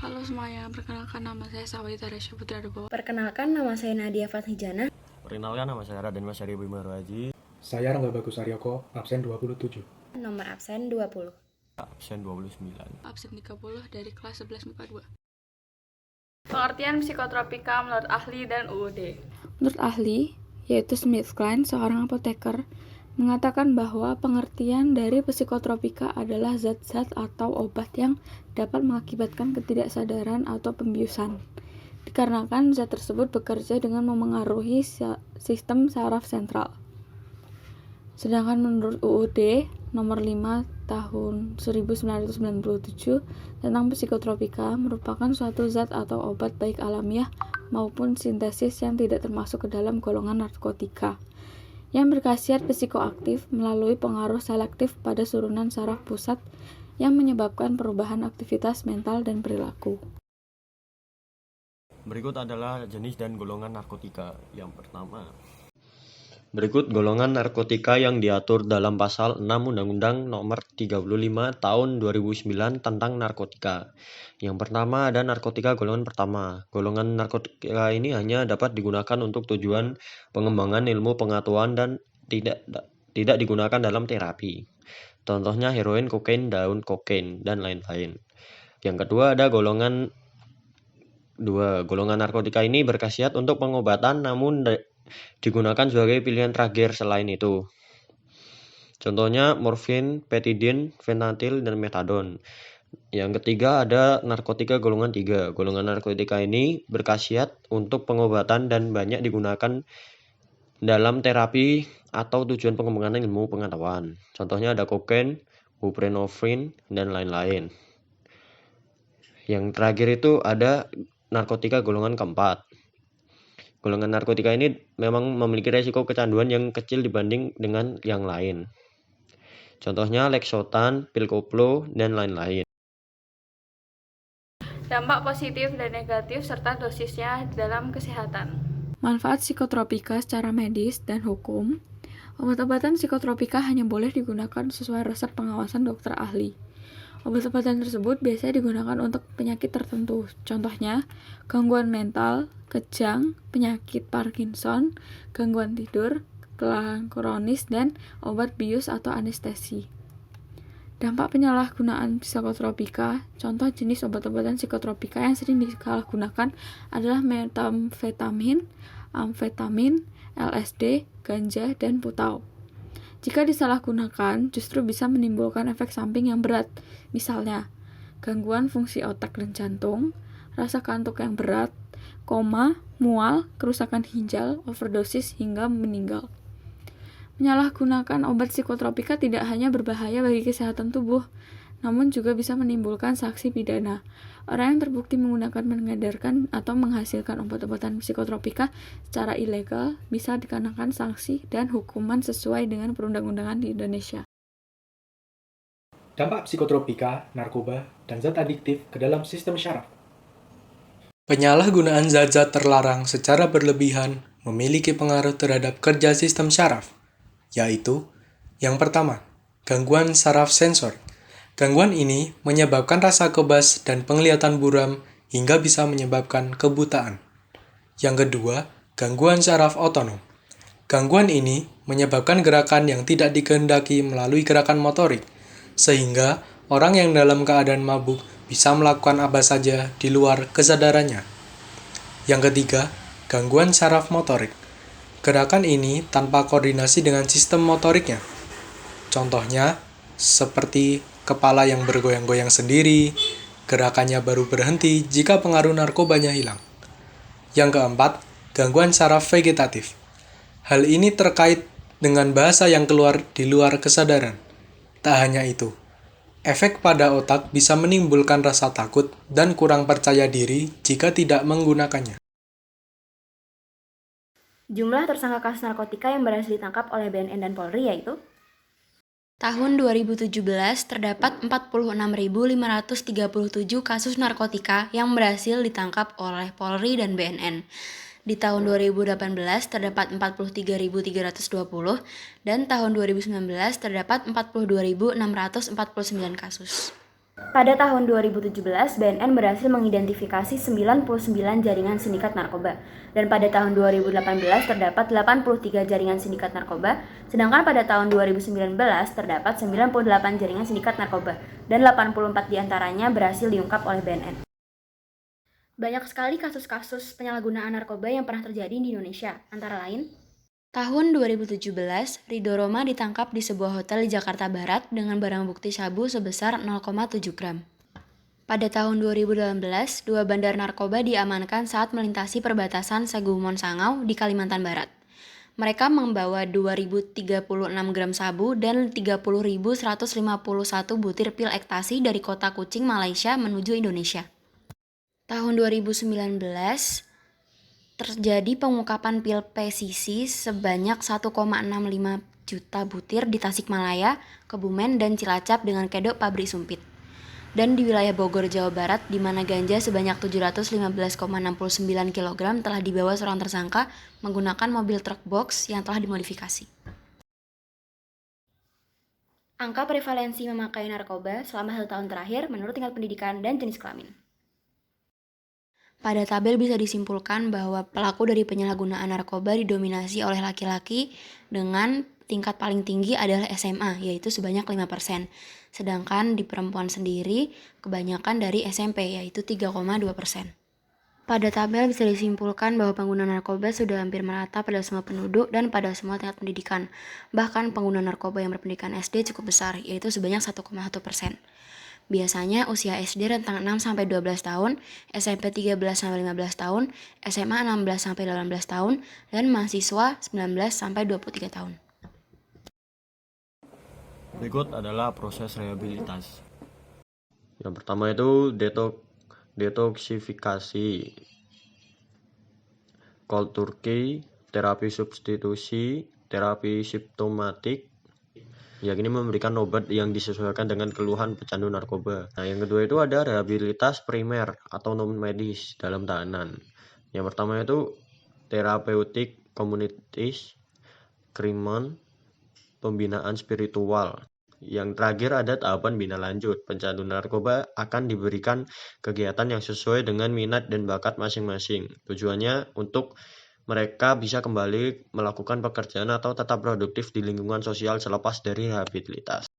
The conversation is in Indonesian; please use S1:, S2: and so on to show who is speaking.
S1: Halo semuanya, perkenalkan nama saya Sawita Resya Putra Debo.
S2: Perkenalkan, nama saya Nadia Fathijana.
S3: Perkenalkan, nama saya Raden Mas Aryo Bimaru Haji.
S4: Saya Rangga Bagus Aryoko, absen 27.
S2: Nomor absen 20.
S3: Absen 29.
S1: Absen 30 dari kelas 11 MIPA 2.
S5: Pengertian psikotropika menurut ahli dan UUD.
S1: Menurut ahli, yaitu SmithKline, seorang apoteker, mengatakan bahwa pengertian dari psikotropika adalah zat-zat atau obat yang dapat mengakibatkan ketidaksadaran atau pembiusan, dikarenakan zat tersebut bekerja dengan memengaruhi sistem saraf sentral. Sedangkan menurut UUD nomor 5 tahun 1997 tentang psikotropika merupakan suatu zat atau obat baik alamiah maupun sintesis yang tidak termasuk ke dalam golongan narkotika, yang berkhasiat psikoaktif melalui pengaruh selektif pada surunan saraf pusat yang menyebabkan perubahan aktivitas mental dan perilaku.
S3: Berikut adalah jenis dan golongan narkotika. Yang pertama, berikut golongan narkotika yang diatur dalam pasal 6 Undang-Undang nomor 35 tahun 2009 tentang narkotika. Yang pertama ada narkotika golongan pertama. Golongan narkotika ini hanya dapat digunakan untuk tujuan pengembangan ilmu pengetahuan dan tidak digunakan dalam terapi. Contohnya heroin, kokain, daun kokain, dan lain-lain. Yang kedua ada golongan 2. Golongan narkotika ini berkhasiat untuk pengobatan namun digunakan sebagai pilihan terakhir selain itu. Contohnya morfin, petidin, fentanyl, dan metadon. Yang ketiga ada narkotika golongan 3. Golongan narkotika ini berkhasiat untuk pengobatan dan banyak digunakan dalam terapi atau tujuan pengembangan ilmu pengetahuan. Contohnya ada kokain, buprenorfin, dan lain-lain. Yang terakhir itu ada narkotika golongan keempat. Golongan narkotika ini memang memiliki resiko kecanduan yang kecil dibanding dengan yang lain. Contohnya Lexotan, pil koplo, dan lain-lain.
S5: Dampak positif dan negatif serta dosisnya dalam kesehatan.
S1: Manfaat psikotropika secara medis dan hukum. Obat-obatan psikotropika hanya boleh digunakan sesuai resep pengawasan dokter ahli. Obat-obatan tersebut biasanya digunakan untuk penyakit tertentu, contohnya gangguan mental, kejang, penyakit Parkinson, gangguan tidur, kelelahan kronis, dan obat bius atau anestesi. Dampak penyalahgunaan psikotropika. Contoh jenis obat-obatan psikotropika yang sering disalahgunakan adalah metamfetamin, amfetamin, LSD, ganja, dan putau. Jika disalahgunakan, justru bisa menimbulkan efek samping yang berat, misalnya gangguan fungsi otak dan jantung, rasa kantuk yang berat, koma, mual, kerusakan ginjal, overdosis, hingga meninggal. Menyalahgunakan obat psikotropika tidak hanya berbahaya bagi kesehatan tubuh, namun juga bisa menimbulkan sanksi pidana. Orang yang terbukti menggunakan, mengedarkan, atau menghasilkan obat-obatan psikotropika secara ilegal bisa dikenakan sanksi dan hukuman sesuai dengan perundang-undangan di Indonesia.
S4: Dampak psikotropika, narkoba, dan zat adiktif ke dalam sistem syaraf.
S6: Penyalahgunaan zat-zat terlarang secara berlebihan memiliki pengaruh terhadap kerja sistem syaraf, yaitu yang pertama, gangguan saraf sensor. Gangguan ini menyebabkan rasa kebas dan penglihatan buram hingga bisa menyebabkan kebutaan. Yang kedua, gangguan saraf otonom. Gangguan ini menyebabkan gerakan yang tidak dikehendaki melalui gerakan motorik, sehingga orang yang dalam keadaan mabuk bisa melakukan apa saja di luar kesadarannya. Yang ketiga, gangguan saraf motorik. Gerakan ini tanpa koordinasi dengan sistem motoriknya. Contohnya, seperti kepala yang bergoyang-goyang sendiri, gerakannya baru berhenti jika pengaruh narkobanya hilang. Yang keempat, gangguan saraf vegetatif. Hal ini terkait dengan bahasa yang keluar di luar kesadaran. Tak hanya itu, efek pada otak bisa menimbulkan rasa takut dan kurang percaya diri jika tidak menggunakannya.
S2: Jumlah tersangka kasus narkotika yang berhasil ditangkap oleh BNN dan Polri yaitu
S7: Tahun 2017 terdapat 46.537 kasus narkotika yang berhasil ditangkap oleh Polri dan BNN. Di tahun 2018 terdapat 43.320 dan tahun 2019 terdapat 42.649 kasus.
S2: Pada tahun 2017, BNN berhasil mengidentifikasi 99 jaringan sindikat narkoba. Dan pada tahun 2018 terdapat 83 jaringan sindikat narkoba, sedangkan pada tahun 2019 terdapat 98 jaringan sindikat narkoba, dan 84 diantaranya berhasil diungkap oleh BNN. Banyak sekali kasus-kasus penyalahgunaan narkoba yang pernah terjadi di Indonesia, antara lain
S7: Tahun 2017, Ridho Roma ditangkap di sebuah hotel di Jakarta Barat dengan barang bukti sabu sebesar 0,7 gram. Pada tahun 2018, dua bandar narkoba diamankan saat melintasi perbatasan Sagumon Sangau di Kalimantan Barat. Mereka membawa 2.036 gram sabu dan 30.151 butir pil ekstasi dari kota Kuching, Malaysia menuju Indonesia. Tahun 2019, terjadi pengungkapan pil PCC sebanyak 1,65 juta butir di Tasikmalaya, Kebumen, dan Cilacap dengan kedok pabrik sumpit. Dan di wilayah Bogor, Jawa Barat, di mana ganja sebanyak 715,69 kg telah dibawa seorang tersangka menggunakan mobil truk box yang telah dimodifikasi.
S2: angka prevalensi memakai narkoba selama 1 tahun terakhir menurut tingkat pendidikan dan jenis kelamin.
S7: Pada tabel bisa disimpulkan bahwa pelaku dari penyalahgunaan narkoba didominasi oleh laki-laki dengan tingkat paling tinggi adalah SMA, yaitu sebanyak 5%. Sedangkan di perempuan sendiri, kebanyakan dari SMP, yaitu 3,2%. Pada tabel bisa disimpulkan bahwa pengguna narkoba sudah hampir merata pada semua penduduk dan pada semua tingkat pendidikan. Bahkan pengguna narkoba yang berpendidikan SD cukup besar, yaitu sebanyak 1,1%. Biasanya usia SD rentang 6-12 tahun, SMP 13-15 tahun, SMA 16-18 tahun, dan mahasiswa 19-23 tahun.
S3: Berikut adalah proses rehabilitas. Yang pertama itu detoksifikasi, cold turkey, terapi substitusi, terapi simptomatik. Yang ini memberikan obat yang disesuaikan dengan keluhan pecandu narkoba. Nah, yang kedua itu ada rehabilitas primer atau non-medis dalam tahanan. Yang pertama itu terapeutik komunitas, krimen, pembinaan spiritual. Yang terakhir ada tahapan bina lanjut. Pecandu narkoba akan diberikan kegiatan yang sesuai dengan minat dan bakat masing-masing. Tujuannya untuk mereka bisa kembali melakukan pekerjaan atau tetap produktif di lingkungan sosial selepas dari rehabilitas.